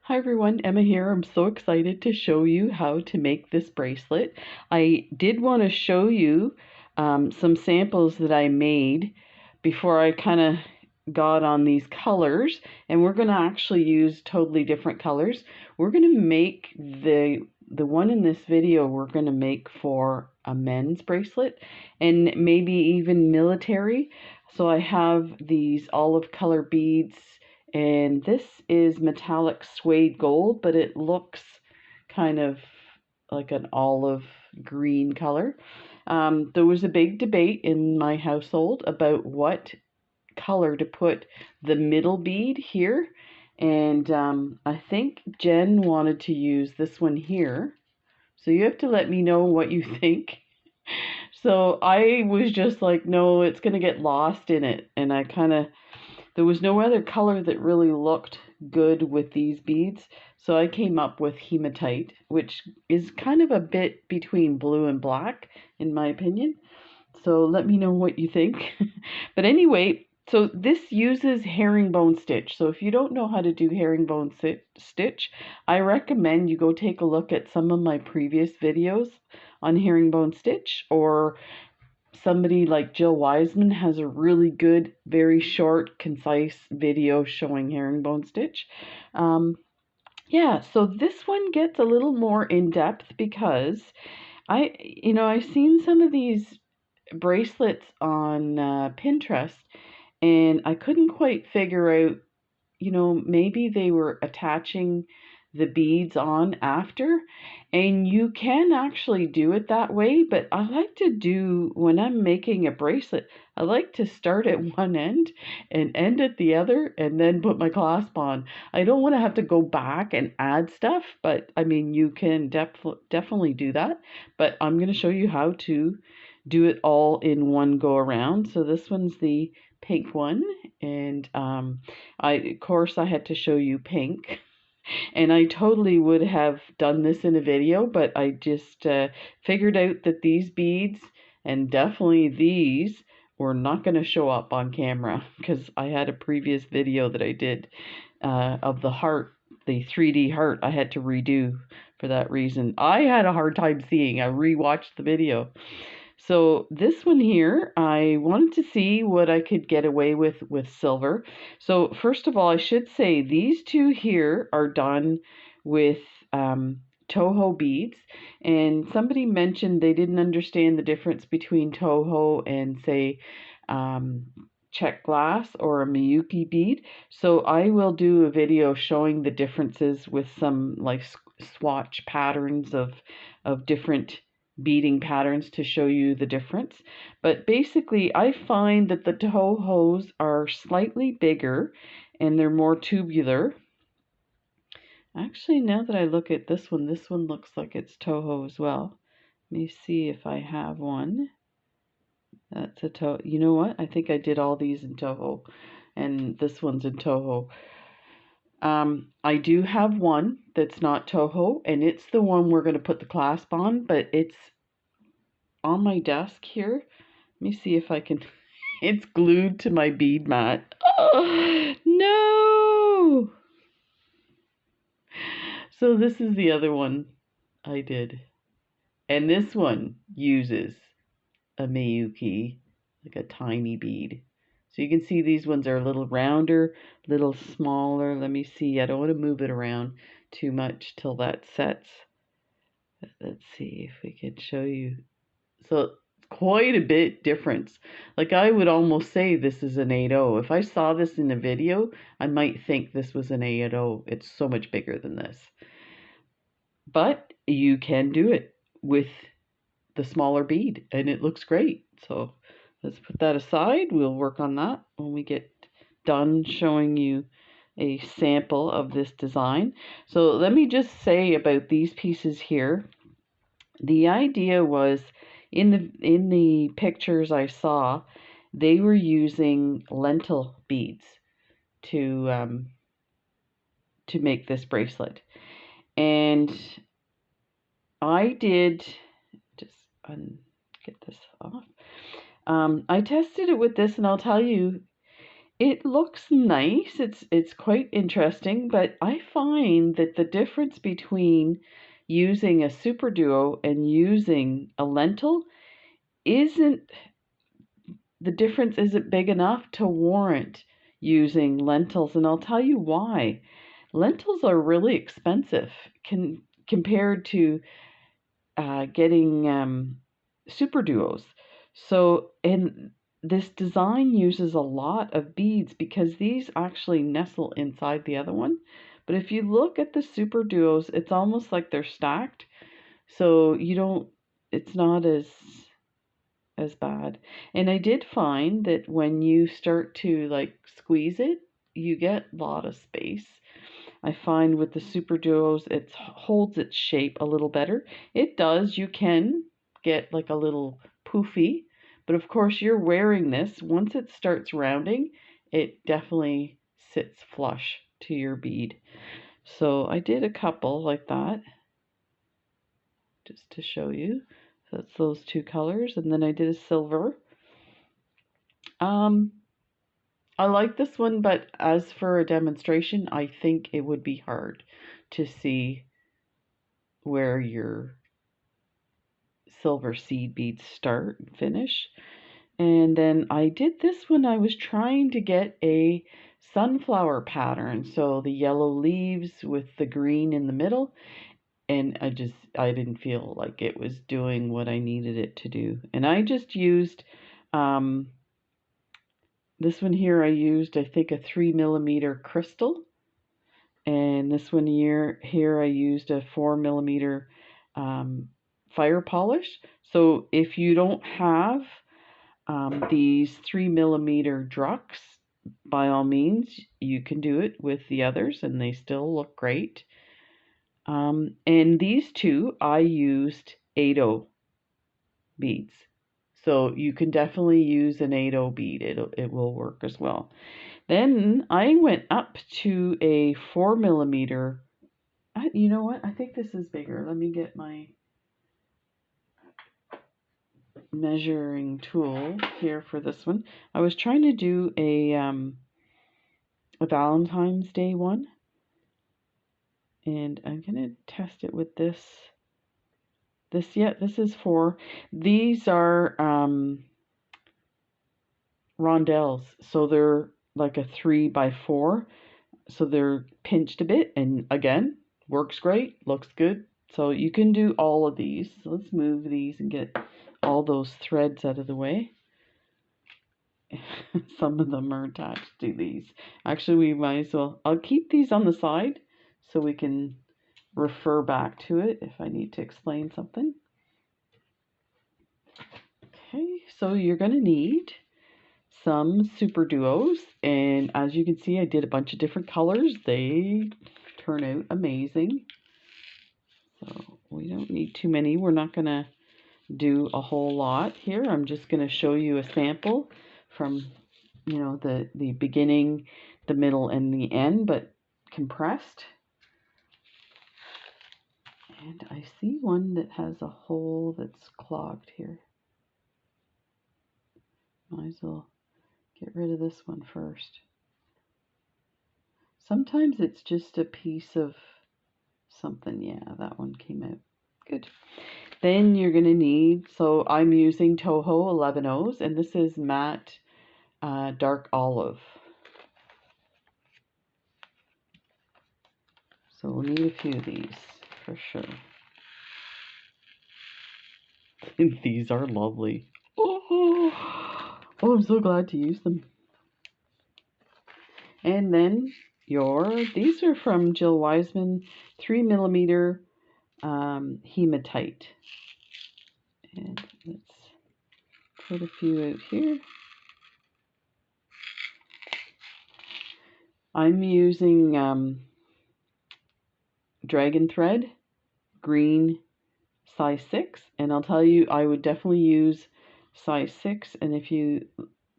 Hi everyone, Emma here. I'm so excited to show you how to make this bracelet. I did want to show you some samples that I made before I kind of got on these colors, and we're going to actually use totally different colors. We're going to make the one in this video we're going to make for a men's bracelet and maybe even military. So I have these olive color beads, and this is metallic suede gold, but it looks kind of like an olive green color. There was a big debate in my household about what color to put the middle bead here. And I think Jen wanted to use this one here. So you have to let me know what you think. So I was just like, no, it's going to get lost in it. And there was no other color that really looked good with these beads, so I came up with hematite, which is kind of a bit between blue and black, in my opinion. So let me know what you think. But anyway, so this uses herringbone stitch. So if you don't know how to do herringbone stitch, I recommend you go take a look at some of my previous videos on herringbone stitch, or somebody like Jill Wiseman has a really good, very short, concise video showing herringbone stitch. Yeah, so this one gets a little more in depth because I've seen some of these bracelets on Pinterest, and I couldn't quite figure out, maybe they were attaching the beads on after, and you can actually do it that way, but I like to do, when I'm making a bracelet, I like to start at one end and end at the other and then put my clasp on. I don't want to have to go back and add stuff, but I mean, you can definitely do that, but I'm going to show you how to do it all in one go around. So this one's the pink one, and of course I had to show you pink, and I totally would have done this in a video, but I just figured out that these beads, and definitely these, were not going to show up on camera because I had a previous video that I did of the heart, the 3D heart, I had to redo for that reason. I had a hard time seeing. I rewatched the video. So this one here, I wanted to see what I could get away with silver. So first of all, I should say these two here are done with Toho beads. And somebody mentioned they didn't understand the difference between Toho and, say, check glass or a Miyuki bead. So I will do a video showing the differences with some like swatch patterns of different beading patterns to show you the difference. But basically, I find that the Tohos are slightly bigger and they're more tubular. Actually, now that I look at this one looks like it's Toho as well. Let me see if I have one. That's a Toho. You know what? I think I did all these in Toho, and this one's in Toho. I do have one that's not Toho, and it's the one we're going to put the clasp on, but it's on my desk here. Let me see if I can. It's glued to my bead mat. Oh, no! So this is the other one I did. And this one uses a Miyuki, like a tiny bead. So you can see these ones are a little rounder, a little smaller. Let me see. I don't want to move it around too much till that sets. Let's see if we can show you. So quite a bit difference. Like I would almost say this is an 8.0. If I saw this in a video, I might think this was an 8.0. It's so much bigger than this. But you can do it with the smaller bead and it looks great. So let's put that aside. We'll work on that when we get done showing you a sample of this design. So let me just say about these pieces here. The idea was, in the pictures I saw, they were using lentil beads to make this bracelet, and I did just get this off. I tested it with this, and I'll tell you, It looks nice. It's quite interesting, but I find that the difference between using a Superduo and using a lentil isn't the difference isn't big enough to warrant using lentils, and I'll tell you why. Lentils are really expensive compared to getting Superduos. So, and this design uses a lot of beads because these actually nestle inside the other one. But if you look at the Superduos, it's almost like they're stacked. So you don't, it's not as bad. And I did find that when you start to like squeeze it, you get a lot of space. I find with the Superduos, it holds its shape a little better. It does, you can get like a little poofy, but of course you're wearing this. Once it starts rounding, it definitely sits flush to your bead. So I did a couple like that, just to show you. So that's those two colors, and then I did a silver. Um, I like this one, but as for a demonstration, I think it would be hard to see where your silver seed beads start and finish. And then I did this when I was trying to get a sunflower pattern. So the yellow leaves with the green in the middle. And I didn't feel like it was doing what I needed it to do. And I just used, this one here I used, I think, a 3mm crystal. And this one here I used a 4mm fire polish. So if you don't have these 3mm drucks, by all means, you can do it with the others and they still look great. And these two, I used Toho beads. So you can definitely use an Toho bead. It will work as well. Then I went up to a 4mm. You know what? I think this is bigger. Let me get my measuring tool here for this one. I was trying to do a Valentine's Day one, and I'm gonna test it with this. This is for, these are rondelles, so they're like a 3x4, so they're pinched a bit, and again, works great, looks good. So you can do all of these. So let's move these and get all those threads out of the way. Some of them are attached to these. Actually, we might as well, I'll keep these on the side so we can refer back to it if I need to explain something. Okay, so you're going to need some Superduos, and as you can see, I did a bunch of different colors. They turn out amazing. So we don't need too many. We're not going to do a whole lot here. I'm just going to show you a sample from, you know, the beginning, the middle, and the end, but compressed. And I see one that has a hole that's clogged here. Might as well get rid of this one first. Sometimes it's just a piece of something. Yeah, that one came out. Good. Then you're going to need, so I'm using Toho 11Os, and this is matte dark olive. So we'll need a few of these for sure. And these are lovely. Oh, I'm so glad to use them. And then these are from Jill Wiseman, 3mm hematite. And let's put a few out here. I'm using dragon thread, green, size 6, and I'll tell you, I would definitely use size 6, and if you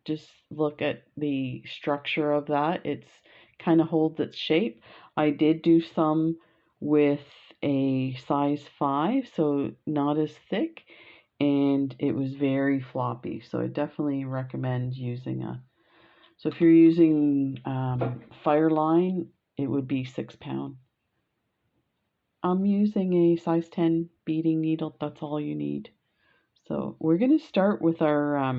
just look at the structure of that, it's kind of holds its shape. I did do some with a size 5, so not as thick, and it was very floppy, so I definitely recommend using a So if you're using Fireline, it would be 6 pound. I'm using a size 10 beading needle. That's all you need. So we're going to start with our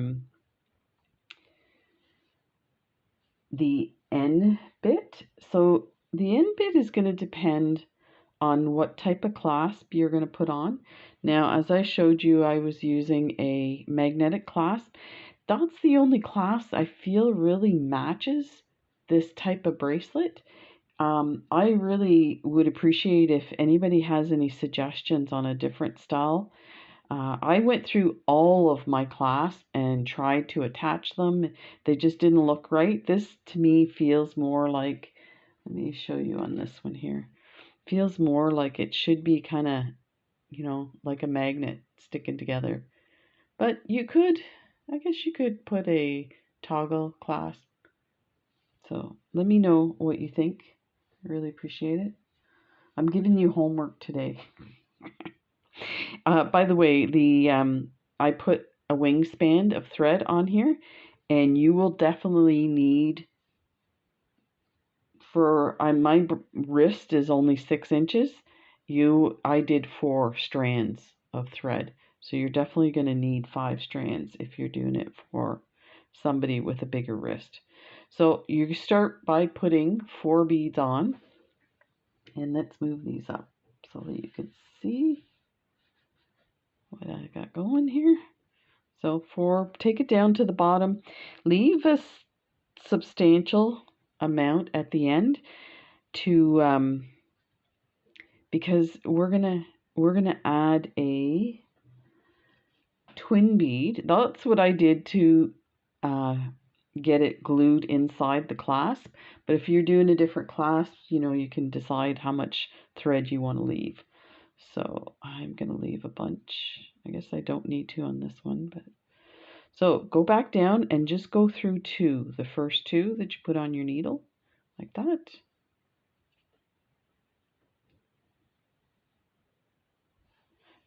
the end bit. So the end bit is going to depend on what type of clasp you're going to put on. Now, as I showed you, I was using a magnetic clasp. That's the only clasp I feel really matches this type of bracelet. I really would appreciate if anybody has any suggestions on a different style. I went through all of my clasps and tried to attach them. They just didn't look right. This to me feels more like, let me show you on this one here. Feels more like it should be kind of, you know, like a magnet sticking together. But you could, I guess you could put a toggle clasp. So let me know what you think. I really appreciate it. I'm giving you homework today. By the way, I put a wingspan of thread on here, and you will definitely need, for my wrist is only 6 inches. I did 4 strands of thread, so you're definitely going to need 5 strands if you're doing it for somebody with a bigger wrist. So you start by putting 4 beads on, and let's move these up so that you can see what I got going here. So take it down to the bottom, leave a substantial amount at the end to because we're gonna add a twin bead. That's what I did to get it glued inside the clasp. But if you're doing a different clasp, you know, you can decide how much thread you want to leave. So I'm gonna leave a bunch. I guess I don't need to on this one, but so go back down and just go through 2, the first 2 that you put on your needle, like that.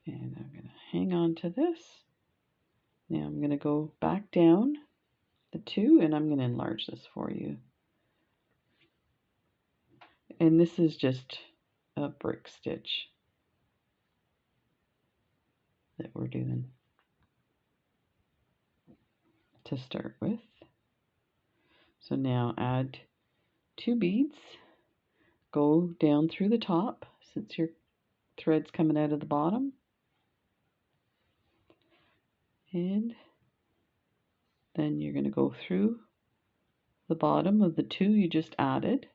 And I'm going to hang on to this. Now I'm going to go back down the 2, and I'm going to enlarge this for you. And this is just a brick stitch that we're doing to start with. So now add 2 beads, go down through the top since your thread's coming out of the bottom, and then you're going to go through the bottom of the 2 you just added.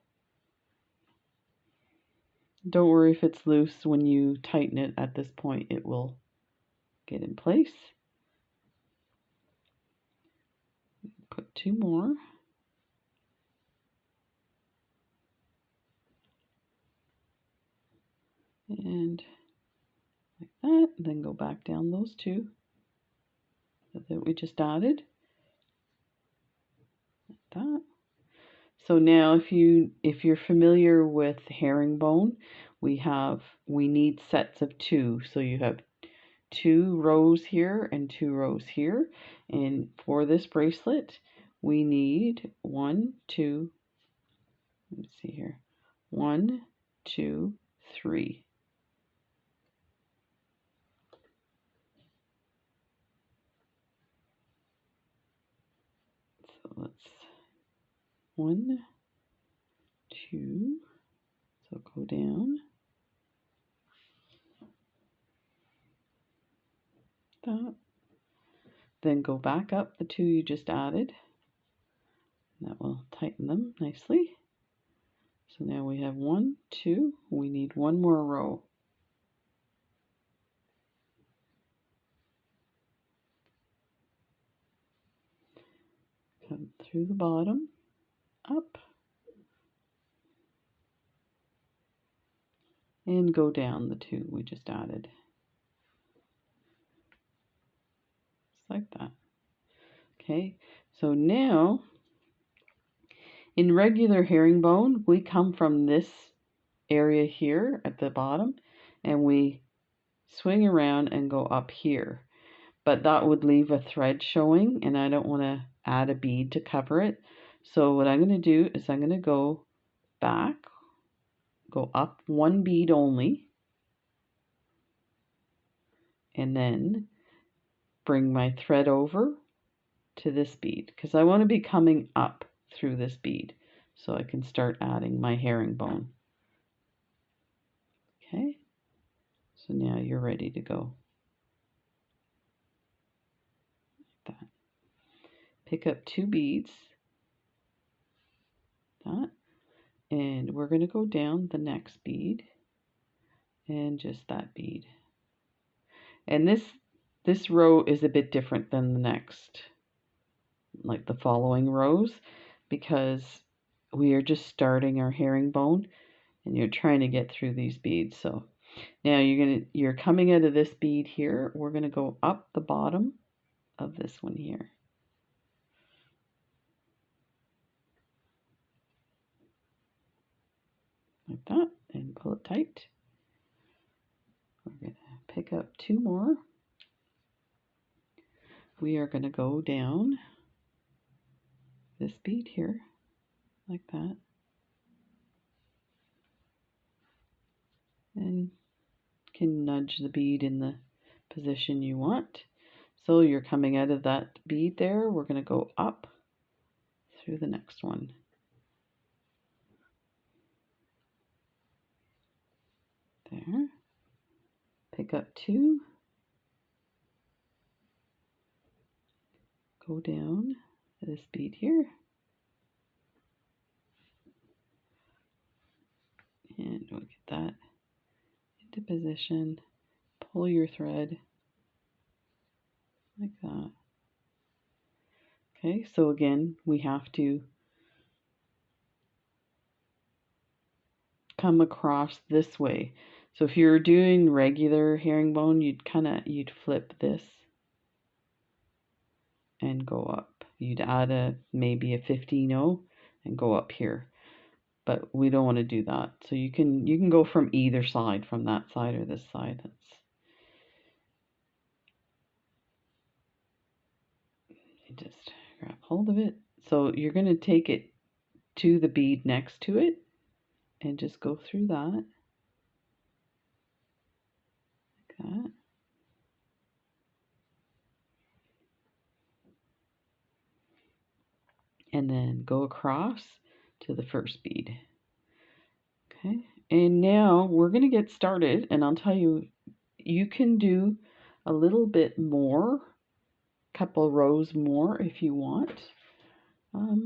Don't worry if it's loose. When you tighten it at this point, it will get in place. Put 2 more. And like that, then go back down those 2 that we just added. Like that. So now if you're familiar with herringbone, we need sets of 2. So you have 2 rows here and 2 rows here. And for this bracelet, we need 1, 2, let's see here, 1, 2, 3. So let's 1, 2. So go down. That. Then go back up the 2 you just added. That will tighten them nicely. So now we have 1, 2. We need 1 more row. Come through the bottom, up, and go down the 2 we just added. Just like that. Okay, so now in regular herringbone, we come from this area here at the bottom and we swing around and go up here. But that would leave a thread showing, and I don't want to add a bead to cover it. So what I'm going to do is I'm going to go back, go up one bead only, and then bring my thread over to this bead because I want to be coming up through this bead so I can start adding my herringbone. Okay, so now you're ready to go. Like that. Pick up two beads, that, and we're going to go down the next bead and just that bead. And this row is a bit different than the next, like the following rows, because we are just starting our herringbone and you're trying to get through these beads. So now you're coming out of this bead here. We're going to go up the bottom of this one here. Like that, and pull it tight. We're going to pick up two more. We are going to go down this bead here, like that. And can nudge the bead in the position you want. So you're coming out of that bead there. We're going to go up through the next one. There. Pick up two. Go down this bead here. And we'll get that into position. Pull your thread like that. Okay, so again, we have to come across this way. So if you're doing regular herringbone, you'd flip this and go up. You'd add maybe a 15-0 and go up here. But we don't want to do that. So you can go from either side, from that side or this side. Just grab hold of it. So you're going to take it to the bead next to it and just go through that. Like that. And then go across to the first bead. Okay, and now we're going to get started, and I'll tell you, you can do a little bit more, couple rows more if you want. Let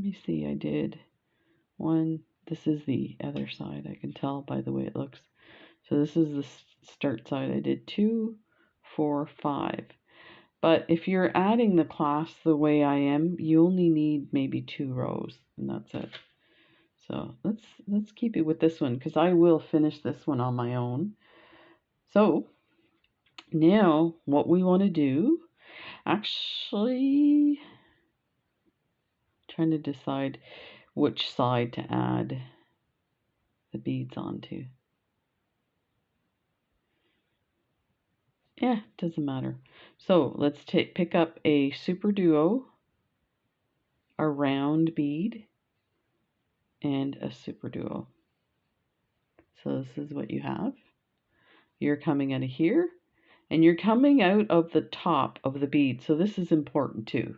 me see, I did one. This is the other side, I can tell by the way it looks. So this is the start side. I did 2, 4, 5. But if you're adding the clasp the way I am, you only need maybe 2 rows, and that's it. So let's keep it with this one because I will finish this one on my own. So now what we want to do, actually trying to decide which side to add the beads onto. Yeah, doesn't matter. So let's pick up a Superduo, a round bead, and a Superduo. So this is what you have. You're coming out of here, and you're coming out of the top of the bead. So this is important too.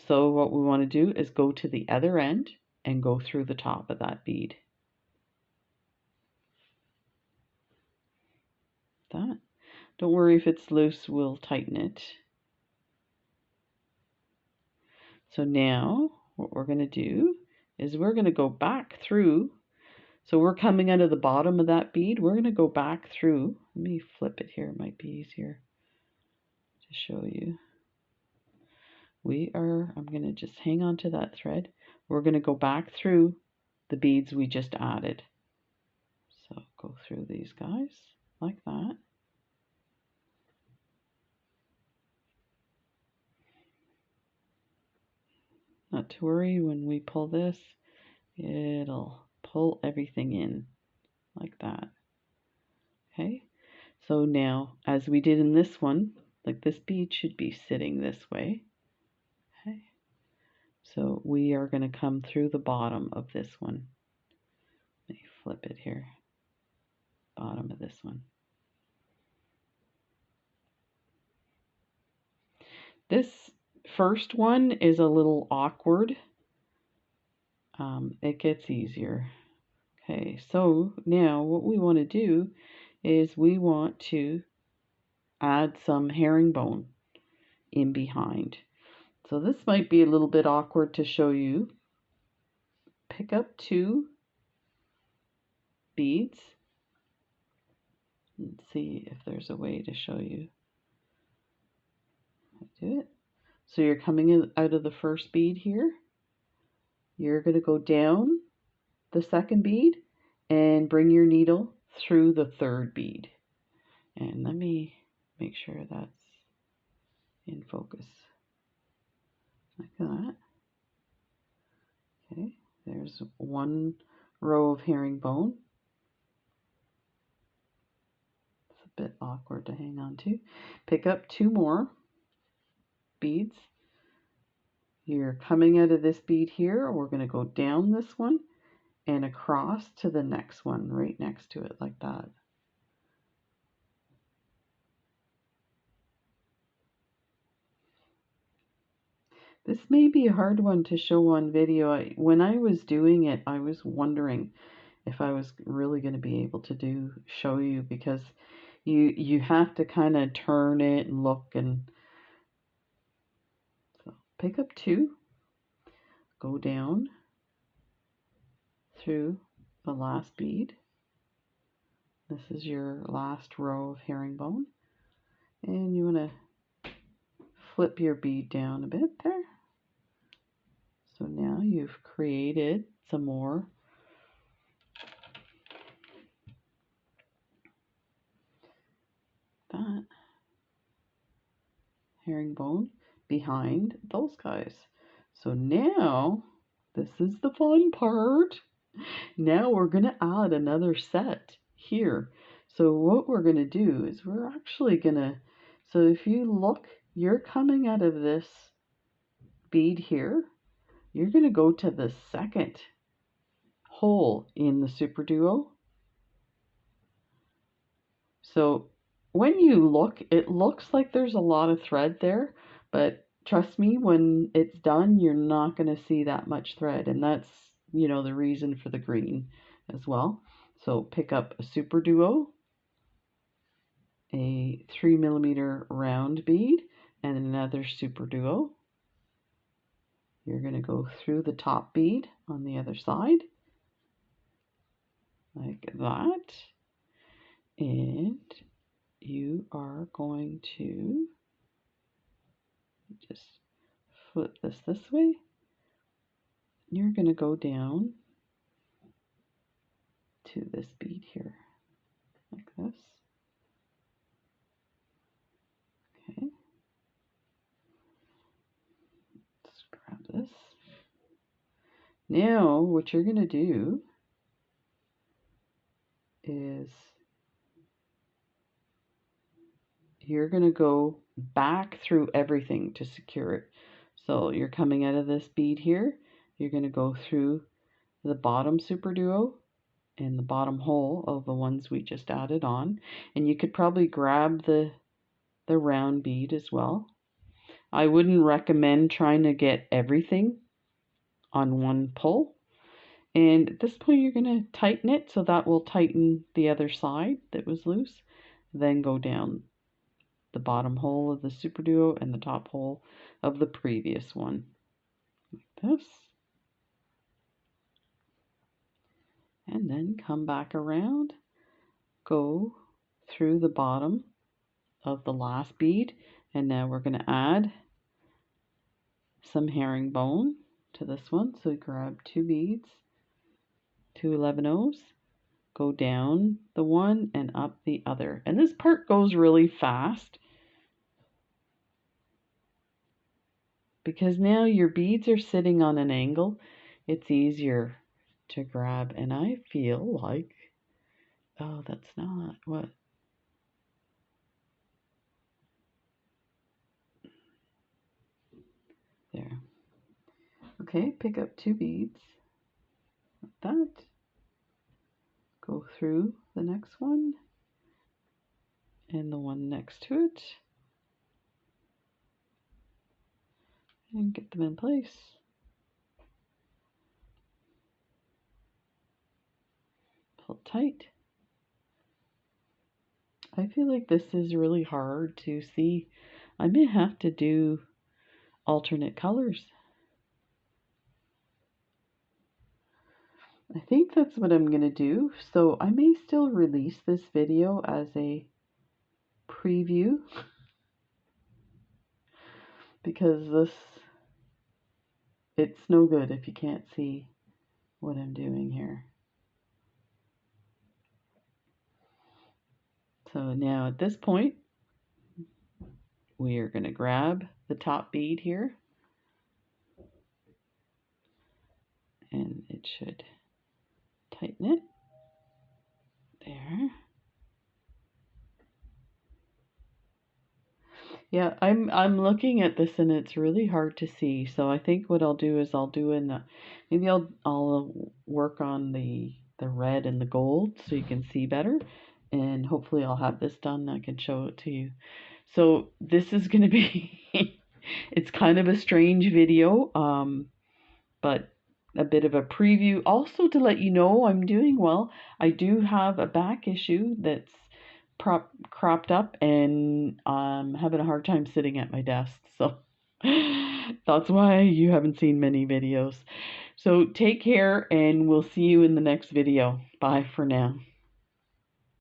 So what we want to do is go to the other end and go through the top of that bead. That. Don't worry if it's loose, we'll tighten it. So now what we're going to do is we're going to go back through. So we're coming out of the bottom of that bead. We're going to go back through. Let me flip it here. It might be easier to show you. I'm going to just hang on to that thread. We're going to go back through the beads we just added. So go through these guys like that. Not to worry, when we pull this, it'll pull everything in like that. Okay, so now as we did in this one, like this bead should be sitting this way. Okay, So we are going to come through the bottom of this one. Let me flip it here. Bottom of this one. This first one is a little awkward. It gets easier. Okay, so now what we want to do is we want to add some herringbone in behind. So this might be a little bit awkward to show you. Pick up 2 beads. Let's see if there's a way to show you how to do it. So you're coming in out of the first bead here. You're going to go down the second bead and bring your needle through the third bead. And let me make sure that's in focus. Like that. Okay, there's 1 row of herringbone. It's a bit awkward to hang on to. Pick up 2 more beads. You're coming out of this bead here. We're going to go down this one and across to the next one right next to it, like that. This may be a hard one to show on video. When I was doing it, I was wondering if I was really going to be able to show you, because you have to kind of turn it and look. And so pick up 2, go down through the last bead. This is your last row of herringbone, and you want to flip your bead down a bit there. So now you've created some more that herringbone behind those guys. So now, this is the fun part. Now we're going to add another set here. So what we're going to do is we're actually going to, so if you look, you're coming out of this bead here. You're going to go to the second hole in the Superduo. So when you look, it looks like there's a lot of thread there, but trust me, when it's done, you're not going to see that much thread, and that's, you know, the reason for the green as well. So pick up a Superduo, a 3mm round bead, and another Superduo. You're going to go through the top bead on the other side, like that, and you are going to just flip this way. You're going to go down to this bead here, like this. Okay. Let's grab this. Now, what you're going to do is you're going to go back through everything to secure it. So you're coming out of this bead here. You're going to go through the bottom Superduo and the bottom hole of the ones we just added on. And you could probably grab the round bead as well. I wouldn't recommend trying to get everything on one pull. And at this point, you're going to tighten it, so that will tighten the other side that was loose. Then go down the bottom hole of the Superduo and the top hole of the previous one, like this. And then come back around, go through the bottom of the last bead, and now we're going to add some herringbone to this one. So grab 2 beads, 2 11/0s, go down the one and up the other. And this part goes really fast because now your beads are sitting on an angle. It's easier to grab, and I feel like, oh, that's not what. There. Okay, pick up 2 beads like that. Go through the next one and the one next to it and get them in place. Pull tight. I feel like this is really hard to see. I may have to do alternate colors. I think that's what I'm going to do. So I may still release this video as a preview because it's no good if you can't see what I'm doing here. So now at this point, we are going to grab the top bead here, and it should tighten it there. Yeah, I'm looking at this and it's really hard to see. So I think what I'll do is maybe I'll work on the red and the gold so you can see better, and hopefully I'll have this done. I can show it to you. So this is going to be it's kind of a strange video, but a bit of a preview also to let you know I'm doing well. I do have a back issue that's cropped up, and I'm having a hard time sitting at my desk, so that's why you haven't seen many videos. So take care, and we'll see you in the next video. Bye for now.